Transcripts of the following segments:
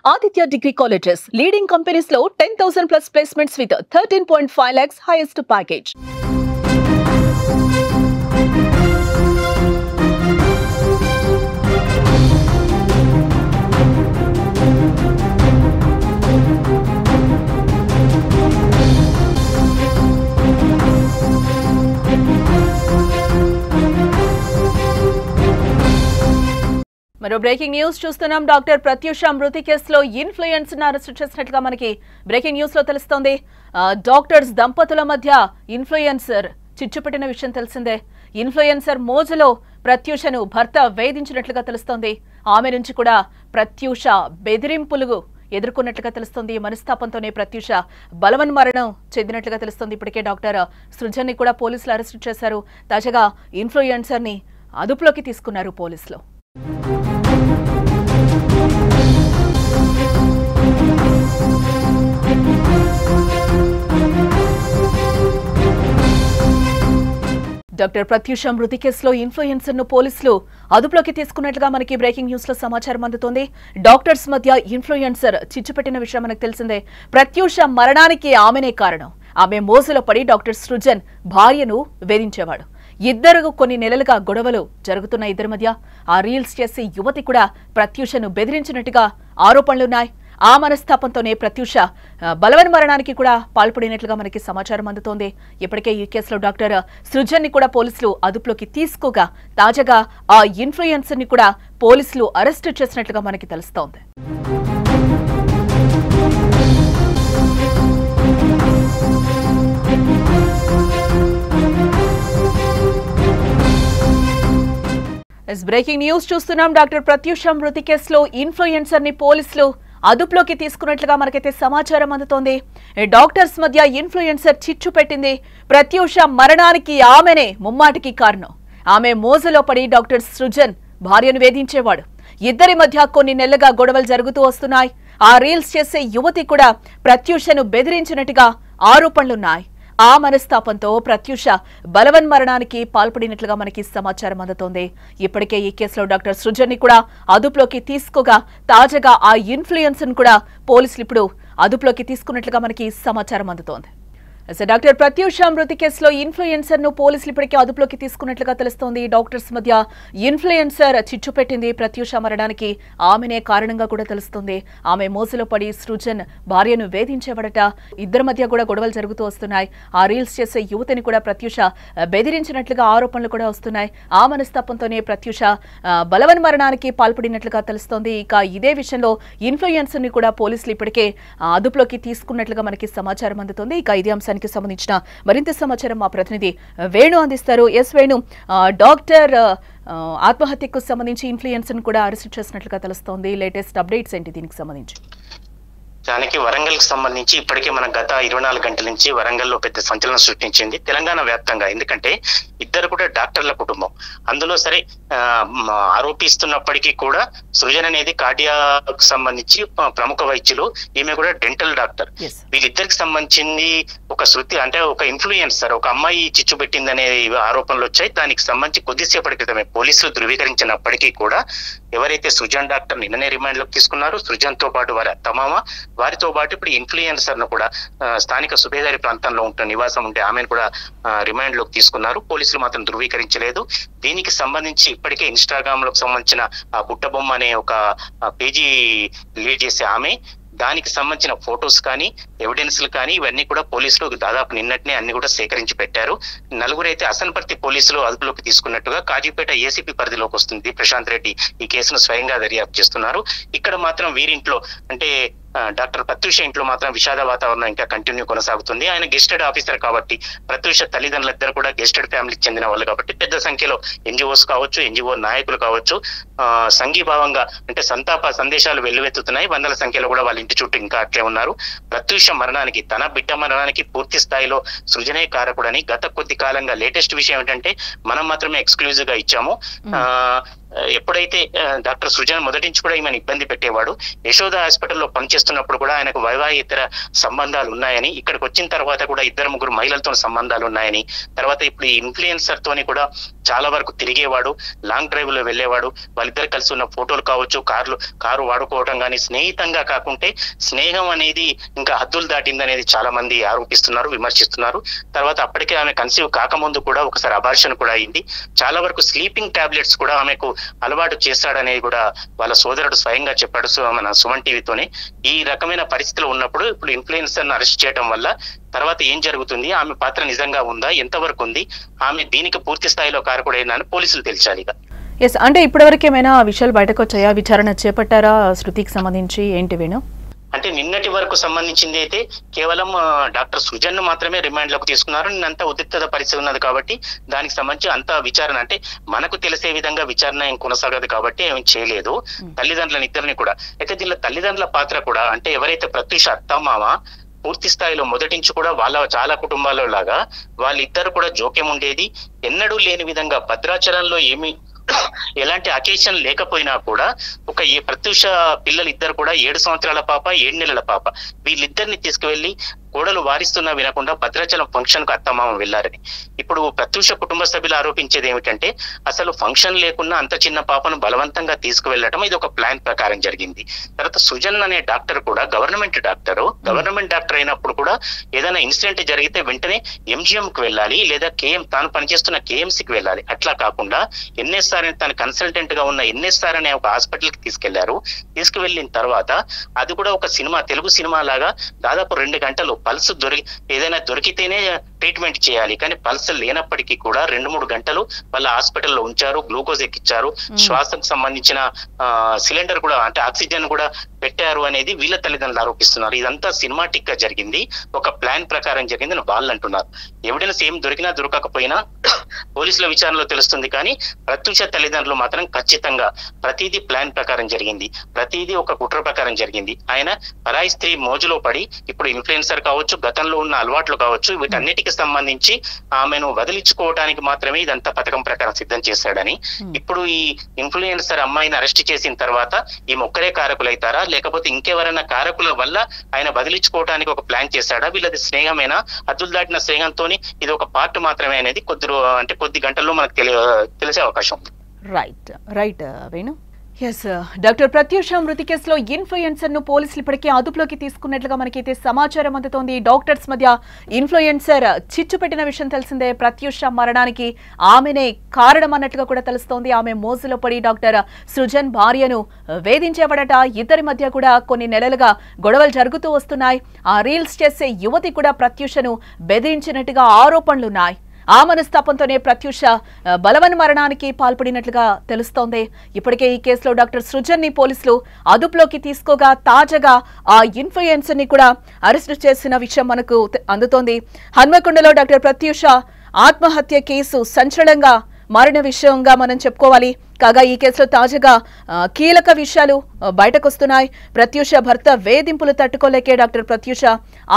Aditya Degree Colleges, leading companies low 10,000 plus placements with 13.5 lakhs highest package. మరో breaking news చూస్తున్నాం. Doctor Pratyusha మృతి కేసులో influencer arrest చేసినట్లుగా మనకి బ్రేకింగ్ న్యూస్ లో తెలుస్తోంది. డాక్టర్స్ దంపతుల మధ్య ఇన్ఫ్లుయెన్సర్ చిచ్చుపెట్టిన విషయం తెలిసిందే. ఇన్ఫ్లుయెన్సర్ మోజులో ప్రత్యూషను భర్త వేధించినట్లుగా తెలుస్తోంది. ఆమె నుంచి కూడా ప్రత్యూష బెదిరింపులు ఎదుర్కొన్నట్లుగా తెలుస్తుంది. మనస్తాపంతోనే ప్రత్యూష బలవన్మరణం చెందినట్లుగా తెలుస్తుంది. ఇప్పటికే డాక్టర్ సృజన్ ని కూడా పోలీసులు అరెస్ట్ చేశారు. తాజాగా ఇన్ఫ్లుయెన్సర్ ని అదుపులోకి తీసుకున్నారు పోలీసులు. డాక్టర్ ప్రత్యూష మృతి కేసులో ఇన్ఫ్లుయెన్సర్ ను పోలీసులు అదుపులోకి తీసుకున్నట్లుగా మనకి బ్రేకింగ్ న్యూస్ లో సమాచారం అందుతోంది. డాక్టర్స్ మధ్య ఇన్ఫ్లుయెన్సర్ చిచ్చుపెట్టిన విషయం మనకు తెలిసిందే. ప్రత్యూష మరణానికి ఆమెనే కారణం. ఆమె మోసలో పడి డాక్టర్ సృజన్ భార్యను వేధించేవాడు. ఇద్దరు కొన్ని నెలలుగా గొడవలు జరుగుతున్న ఇద్దరి మధ్య ఆ రీల్స్ చేసి యువతి కూడా ప్రత్యూషను బెదిరించినట్టుగా ఆరోపణలున్నాయి. ఆ మనస్తాపంతోనే ప్రత్యూష బలవన్మరణానికి కూడా పాల్పడినట్లుగా మనకి సమాచారం అందుతోంది. ఇప్పటికే ఈ కేసులో డాక్టర్ సృజన్ ని కూడా పోలీసులు అదుపులోకి తీసుకోగా తాజాగా ఆ ఇన్ఫ్లుయెన్సర్ ని కూడా పోలీసులు అరెస్టు చేసినట్లుగా మనకి తెలుస్తోంది. బ్రేకింగ్ న్యూస్ చూస్తున్నాం. డాక్టర్ ప్రత్యూష మృతి కేసులో ఇన్ఫ్లుయెన్సర్ ని పోలీసులు అదుపులోకి తీసుకున్నట్లుగా మనకైతే సమాచారం అందుతోంది. డాక్టర్స్ మధ్య ఇన్ఫ్లుయెన్సర్ చిచ్చు పెట్టింది. ప్రత్యూష మరణానికి ఆమెనే ముమ్మాటికి కారణం. ఆమె మోజలో పడి డాక్టర్ సృజన్ భార్యను వేధించేవాడు. ఇద్దరి మధ్య కొన్ని నెలలుగా గొడవలు జరుగుతూ వస్తున్నాయి. ఆ రీల్స్ చేసే యువతి కూడా ప్రత్యూషను బెదిరించినట్టుగా ఆరోపణలున్నాయి. ఆ మనస్తాపంతో ప్రత్యూష బలవన్మరణానికి పాల్పడినట్లుగా మనకి సమాచారం అందుతోంది. ఇప్పటికే ఈ కేసులో డాక్టర్ సృజన్ ని కూడా అదుపులోకి తీసుకోగా తాజాగా ఆ ఇన్ఫ్లుయెన్సర్ కూడా పోలీసులు ఇప్పుడు అదుపులోకి తీసుకున్నట్లుగా మనకి సమాచారం అందుతోంది. డాక్టర్ ప్రత్యూష మృతి కేసులో ఇన్ఫ్లుయెన్సర్ ను పోలీసులు ఇప్పటికే అదుపులోకి తీసుకున్నట్లుగా తెలుస్తోంది. డాక్టర్స్ మధ్య ఇన్ఫ్లుయెన్సర్ చిచ్చు పెట్టింది. ప్రత్యూష మరణానికి ఆమెనే కారణంగా కూడా తెలుస్తుంది. ఆమె మోసలో పడి సృజన్ భార్యను వేధించేవాడట. ఇద్దరి మధ్య కూడా గొడవలు జరుగుతూ వస్తున్నాయి. ఆ రీల్స్ చేసే యువతిని కూడా ప్రత్యూష బెదిరించినట్లుగా ఆరోపణలు కూడా వస్తున్నాయి. ఆ మనస్తాపంతోనే ప్రత్యూష బలవన్మరణానికి పాల్పడినట్లుగా తెలుస్తోంది. ఇక ఇదే విషయంలో ఇన్ఫ్లుయెన్సర్ ని కూడా పోలీసులు ఇప్పటికే అదుపులోకి తీసుకున్నట్లుగా మనకి సమాచారం అందుతోంది. ఇక ఇదే అంశానికి సంబంధించిన మరింత సమాచారం మా ప్రతినిధి వేణు అందిస్తారు. ఎస్ వేణు, డాక్టర్ ఆత్మహత్యకు సంబంధించి ఇన్ఫ్లుయెన్సర్ కూడా అరెస్ట్ చేసినట్లుగా తెలుస్తోంది. లేటెస్ట్ అప్డేట్స్ ఏంటి దీనికి సంబంధించి? దానికి వరంగల్ కి సంబంధించి ఇప్పటికే మన గత 24 గంటల నుంచి వరంగల్లో పెద్ద సంచలనం సృష్టించింది తెలంగాణ వ్యాప్తంగా. ఎందుకంటే ఇద్దరు కూడా డాక్టర్ల కుటుంబం. అందులో సరే ఆరోపిస్తున్నప్పటికీ కూడా సృజన్ అనేది కార్డియాకు సంబంధించి ప్రముఖ వైద్యులు, ఈమె కూడా డెంటల్ డాక్టర్. వీళ్ళిద్దరికి సంబంధించింది ఒక శృతి అంటే ఒక ఇన్ఫ్లుయెన్సర్, ఒక అమ్మాయి చిచ్చు పెట్టిందనే ఆరోపణలు వచ్చాయి. దానికి సంబంధించి కొద్దిసేపటి క్రితమే పోలీసులు ధృవీకరించినప్పటికీ కూడా ఎవరైతే సృజన్ డాక్టర్ నిన్ననే రిమాండ్ లోకి తీసుకున్నారు, సృజన్ తో పాటు వారి అత్తమామ, వారితో పాటు ఇప్పుడు ఇన్ఫ్లుయెన్సర్ ను కూడా స్థానిక సుబేదారి ప్రాంతంలో ఉంటున్న నివాసం ఉంటే ఆమెను కూడా రిమాండ్ లోకి తీసుకున్నారు. పోలీసులు మాత్రం ధృవీకరించలేదు. దీనికి సంబంధించి ఇప్పటికే ఇన్స్టాగ్రామ్ లోకి సంబంధించిన ఆ బుట్టబొమ్మ అనే ఒక పేజీ లీడ్ చేసే ఆమె, దానికి సంబంధించిన ఫొటోస్ కానీ ఎవిడెన్స్లు కానీ ఇవన్నీ కూడా పోలీసులు దాదాపు నిన్నటినే అన్ని కూడా సేకరించి పెట్టారు. నలుగురైతే అసన్పర్తి పోలీసులు అదుపులోకి తీసుకున్నట్టుగా కాజీపేట ఏసీపీ పరిధిలోకి వస్తుంది. ప్రశాంత్ రెడ్డి ఈ కేసును స్వయంగా దర్యాప్తు చేస్తున్నారు. ఇక్కడ మాత్రం వీరింట్లో అంటే డాక్టర్ ప్రత్యూష ఇంట్లో మాత్రం విషాద వాతావరణం ఇంకా కంటిన్యూ కొనసాగుతుంది. ఆయన గెస్టెడ్ ఆఫీసర్ కాబట్టి, ప్రత్యూష తల్లిదండ్రులిద్దరు కూడా గెస్టెడ్ ఫ్యామిలీకి చెందిన వాళ్ళు కాబట్టి పెద్ద సంఖ్యలో ఎన్జిఓస్ కావచ్చు, ఎన్జిఓ నాయకులు కావచ్చు సంఘీభావంగా అంటే సంతాప సందేశాలు వెల్లువెత్తుతున్నాయి. వందల సంఖ్యలో కూడా వాళ్ళ ఇంటి చుట్టూ ఇంకా అట్లే ఉన్నారు. ప్రత్యూష మరణానికి, తన బిడ్డ మరణానికి పూర్తి స్థాయిలో సృజనే కారకుడని గత కొద్ది కాలంగా లేటెస్ట్ విషయం ఏంటంటే మనం మాత్రమే ఎక్స్క్లూజివ్ గా ఇచ్చాము. ఎప్పుడైతే డాక్టర్ సృజన్ మొదటి నుంచి కూడా ఈమెను ఇబ్బంది పెట్టేవాడు, యశోద హాస్పిటల్లో పనిచేస్తున్నప్పుడు కూడా ఆయనకు వైవాహితర సంబంధాలు ఉన్నాయని, ఇక్కడికి వచ్చిన తర్వాత కూడా 2-3 మహిళలతో సంబంధాలు ఉన్నాయని, తర్వాత ఇప్పుడు ఈ ఇన్ఫ్లుయెన్సర్ తోని కూడా చాలా వరకు తిరిగేవాడు, లాంగ్ డ్రైవ్ లో వెళ్ళేవాడు, వాళ్ళిద్దరు కలిసి ఉన్న ఫోటోలు కావచ్చు, కారు వాడుకోవడం కానీ, స్నేహితంగా కాకుంటే స్నేహం అనేది ఇంకా హద్దులు దాటిందనేది చాలా మంది ఆరోపిస్తున్నారు, విమర్శిస్తున్నారు. తర్వాత అప్పటికే ఆమె కన్సీవ్ కాకముందు కూడా ఒకసారి అబార్షన్ కూడా అయింది. చాలా వరకు స్లీపింగ్ టాబ్లెట్స్ కూడా ఆమెకు అలవాటు చేస్తాడనేది కూడా వాళ్ళ సోదరుడు స్వయంగా చెప్పాడు మన సుమన్ టీవీతోనే. ఈ రకమైన పరిస్థితులు ఉన్నప్పుడు ఇప్పుడు ఇన్ఫ్లుయెన్సర్ ను అరెస్ట్ చేయడం వల్ల తర్వాత ఏం జరుగుతుంది, ఆమె పాత్ర నిజంగా ఉందా, ఎంతవరకు ఉంది, ఆమె దీనికి పూర్తి స్థాయిలో కారకుడైందని పోలీసులు తెలిచాలి. ఎస్, అంటే ఇప్పటివరకు ఏమైనా విషయాలు బయటకు వచ్చాయా, విచారణ చేపట్టారా శృతికి సంబంధించి, ఏంటి వేణు? అంటే నిన్నటి వరకు సంబంధించింది అయితే కేవలం డాక్టర్ సృజన్ ను మాత్రమే రిమాండ్ లోకి తీసుకున్నారు. నిన్నంతా ఉద్రిక్తత పరిస్థితి ఉన్నది కాబట్టి దానికి సంబంధించి అంత విచారణ అంటే మనకు తెలిసే విధంగా విచారణ ఏం కొనసాగదు కాబట్టి ఏం చేయలేదు. తల్లిదండ్రులను ఇద్దరిని కూడా అయితే దీనిలో తల్లిదండ్రుల పాత్ర కూడా అంటే ఎవరైతే ప్రత్యూష అత్తమామ పూర్తి స్థాయిలో మొదటి నుంచి కూడా వాళ్ళ చాలా కుటుంబాల్లో లాగా వాళ్ళిద్దరు కూడా జోక్యం ఉండేది. ఎన్నడూ లేని విధంగా భద్రాచలంలో ఎలాంటి అకేషన్ లేకపోయినా కూడా ప్రత్యూష పిల్లలు ఇద్దరు కూడా 7 సంవత్సరాల పాప, 7 నెలల పాప, వీళ్ళిద్దరిని తీసుకువెళ్లి కోడలు వారిస్తున్నా వినకుండా భద్రాచలం ఫంక్షన్ కు అత్తమామ వెళ్లారని. ఇప్పుడు ప్రత్యూష కుటుంబ సభ్యులు ఆరోపించేది ఏమిటంటే అసలు ఫంక్షన్ లేకున్నా అంత చిన్న పాపను బలవంతంగా తీసుకువెళ్లటం ఇది ఒక ప్లాన్ ప్రకారం జరిగింది. తర్వాత సుజన్ అనే డాక్టర్ కూడా గవర్నమెంట్ డాక్టర్ అయినప్పుడు కూడా ఏదైనా ఇన్సిడెంట్ జరిగితే వెంటనే ఎంజిఎం కు వెళ్ళాలి, లేదా తాను పనిచేస్తున్న కేఎంసీకి వెళ్ళాలి. అట్లా కాకుండా ఎన్ఎస్ఆర్ అని తన కన్సల్టెంట్ గా ఉన్న ఎన్ఎస్ఆర్ అనే ఒక హాస్పిటల్ కి తీసుకెళ్లారు. తీసుకువెళ్ళిన తర్వాత అది కూడా ఒక సినిమా, తెలుగు సినిమా లాగా దాదాపు 2 గంటలు పల్స్ ఏదైనా దొరికితేనే ట్రీట్మెంట్ చేయాలి, కానీ పల్స్ లేనప్పటికీ కూడా 2-3 గంటలు వాళ్ళ హాస్పిటల్లో ఉంచారు, గ్లూకోజ్ ఎక్కించారు, శ్వాసకు సంబంధించిన సిలిండర్ కూడా అంటే ఆక్సిజన్ కూడా పెట్టారు అనేది వీళ్ళ తల్లిదండ్రులు ఆరోపిస్తున్నారు. ఇదంతా సినిమాటిక్ గా జరిగింది, ఒక ప్లాన్ ప్రకారం జరిగింది అని వాళ్ళు అంటున్నారు. ఎవిడెన్స్ ఏం దొరికినా దొరకకపోయినా పోలీసుల విచారణలో తెలుస్తుంది, కానీ ప్రత్యూష తల్లిదండ్రులు మాత్రం ఖచ్చితంగా ప్రతిదీ ప్లాన్ ప్రకారం జరిగింది, ప్రతిదీ ఒక కుట్ర ప్రకారం జరిగింది. ఆయన పరాయి స్త్రీ మోజులో పడి ఇప్పుడు ఇన్ఫ్లుయెన్సర్ కావచ్చు, గతంలో ఉన్న అలవాట్లు కావచ్చు, వీటన్నిటికి సంబంధించి ఆమెను వదిలించుకోవడానికి మాత్రమే ఇదంతా పథకం ప్రకారం సిద్ధం చేశాడని, ఇప్పుడు ఈ ఇన్ఫ్లుయెన్సర్ అమ్మాయిని అరెస్ట్ చేసిన తర్వాత ఈ ఒక్కరే కారకులైతారా, లేకపోతే ఇంకెవరైనా కారకుల వల్ల ఆయన వదిలించుకోవడానికి ఒక ప్లాన్ చేశాడా, వీళ్ళది స్నేహమేనా, హద్దులు దాటిన స్నేహంతో ఇది ఒక పార్ట్ మాత్రమే అనేది కొద్ది గంటల్లో మనకు తెలిసే అవకాశం ఉంది. Right Venu. Yes, doctor Pratyusha మృతి కేసులో ఇన్ఫ్లుయెన్సర్ ను పోలీసులు ఇప్పటికే అదుపులోకి తీసుకున్నట్లుగా మనకైతే సమాచారం అందుతోంది. డాక్టర్స్ మధ్య ఇన్ఫ్లుయెన్సర్ చిచ్చు పెట్టిన విషయం తెలిసిందే. ప్రత్యూష మరణానికి ఆమెనే కారణం అన్నట్లుగా కూడా తెలుస్తోంది. ఆమె మోజులో పడి డాక్టర్ సృజన్ భార్యను వేధించేవాడట. ఇద్దరి మధ్య కూడా కొన్ని నెలలుగా గొడవలు జరుగుతూ వస్తున్నాయి. ఆ రీల్స్ చేసే యువతి కూడా ప్రత్యూషను బెదిరించినట్టుగా ఆరోపణలున్నాయి. ఆ మనస్తాపంతోనే ప్రత్యూష బలవన్ మరణానికి పాల్పడినట్లుగా తెలుస్తోంది. ఇప్పటికే ఈ కేసులో డాక్టర్ సృజన్ ని పోలీసులు అదుపులోకి తీసుకోగా తాజాగా ఆ ఇన్ఫ్లుయెన్సర్ ని కూడా అరెస్టు చేసిన విషయం మనకు అందుతోంది. హన్మకొండలో డాక్టర్ ప్రత్యూష ఆత్మహత్య కేసు సంచలనంగా మారిన విషయంగా మనం చెప్పుకోవాలి. కాగా ఈ కేసులో తాజాగా కీలక విషయాలు బయటకొస్తున్నాయి. ప్రత్యూష భర్త వేధింపులు తట్టుకోలేకే డాక్టర్ ప్రత్యూష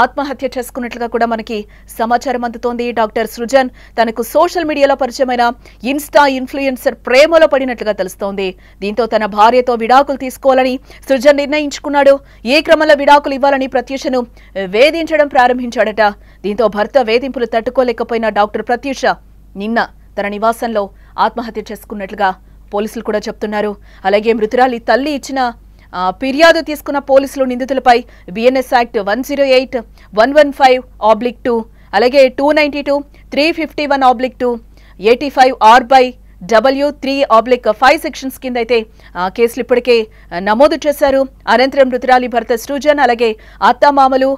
ఆత్మహత్య చేసుకున్నట్లుగా కూడా మనకి సమాచారం అందుతోంది. డాక్టర్ సృజన్ తనకు సోషల్ మీడియాలో పరిచయమైన ఇన్స్టా ఇన్ఫ్లుయెన్సర్ ప్రేమలో పడినట్లుగా తెలుస్తోంది. దీంతో తన భార్యతో విడాకులు తీసుకోవాలని సృజన్ నిర్ణయించుకున్నాడు. ఈ క్రమంలో విడాకులు ఇవ్వాలని ప్రత్యూషను వేధించడం ప్రారంభించాడట. దీంతో భర్త వేధింపులు తట్టుకోలేకపోయిన డాక్టర్ ప్రత్యూష నిన్న తన నివాసంలో ఆత్మహత్య చేసుకున్నట్లుగా పోలీసులు కూడా చెప్తున్నారు. అలాగే మృతురాలి తల్లి ఇచ్చిన ఫిర్యాదు తీసుకున్న పోలీసులు నిందితులపై బిఎన్ఎస్ యాక్ట్ 108, 115/2 అలాగే 292, 351/2, 85R/W3/5 సెక్షన్స్ కింద అయితే కేసులు ఇప్పటికే నమోదు చేశారు. అనంతరం మృతురాలి భర్త సృజన్ అలాగే అత్తమామలు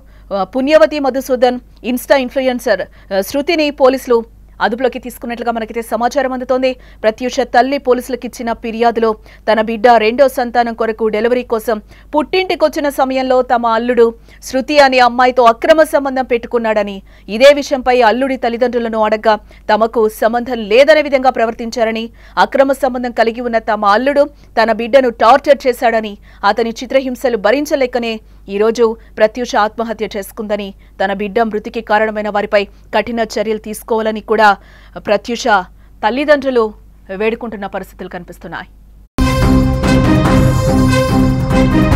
పుణ్యవతి మధుసూదన్ ఇన్స్టా ఇన్ఫ్లుయెన్సర్ శృతిని పోలీసులు అదుపులోకి తీసుకున్నట్లుగా మనకైతే సమాచారం అందుతోంది. ప్రత్యూష తల్లి పోలీసులకు ఇచ్చిన ఫిర్యాదులో తన బిడ్డ 2వ సంతానం కొరకు డెలివరీ కోసం పుట్టింటికొచ్చిన సమయంలో తమ అల్లుడు శృతి అనే అమ్మాయితో అక్రమ సంబంధం పెట్టుకున్నాడని, ఇదే విషయంపై అల్లుడి తల్లిదండ్రులను అడగ్గా తమకు సంబంధం లేదనే విధంగా ప్రవర్తించారని, అక్రమ సంబంధం కలిగి ఉన్న తమ అల్లుడు తన బిడ్డను టార్చర్ చేశాడని, అతని చిత్రహింసలు భరించలేకనే ఈరోజు ప్రత్యూష ఆత్మహత్య చేసుకుందని, తన బిడ్డ మృతికి కారణమైన వారిపై కఠిన చర్యలు తీసుకోవాలని కూడా ప్రత్యూష తల్లిదండ్రులు వేడుకుంటున్న పరిస్థితులు కనిపిస్తున్నాయి. న్యూస్.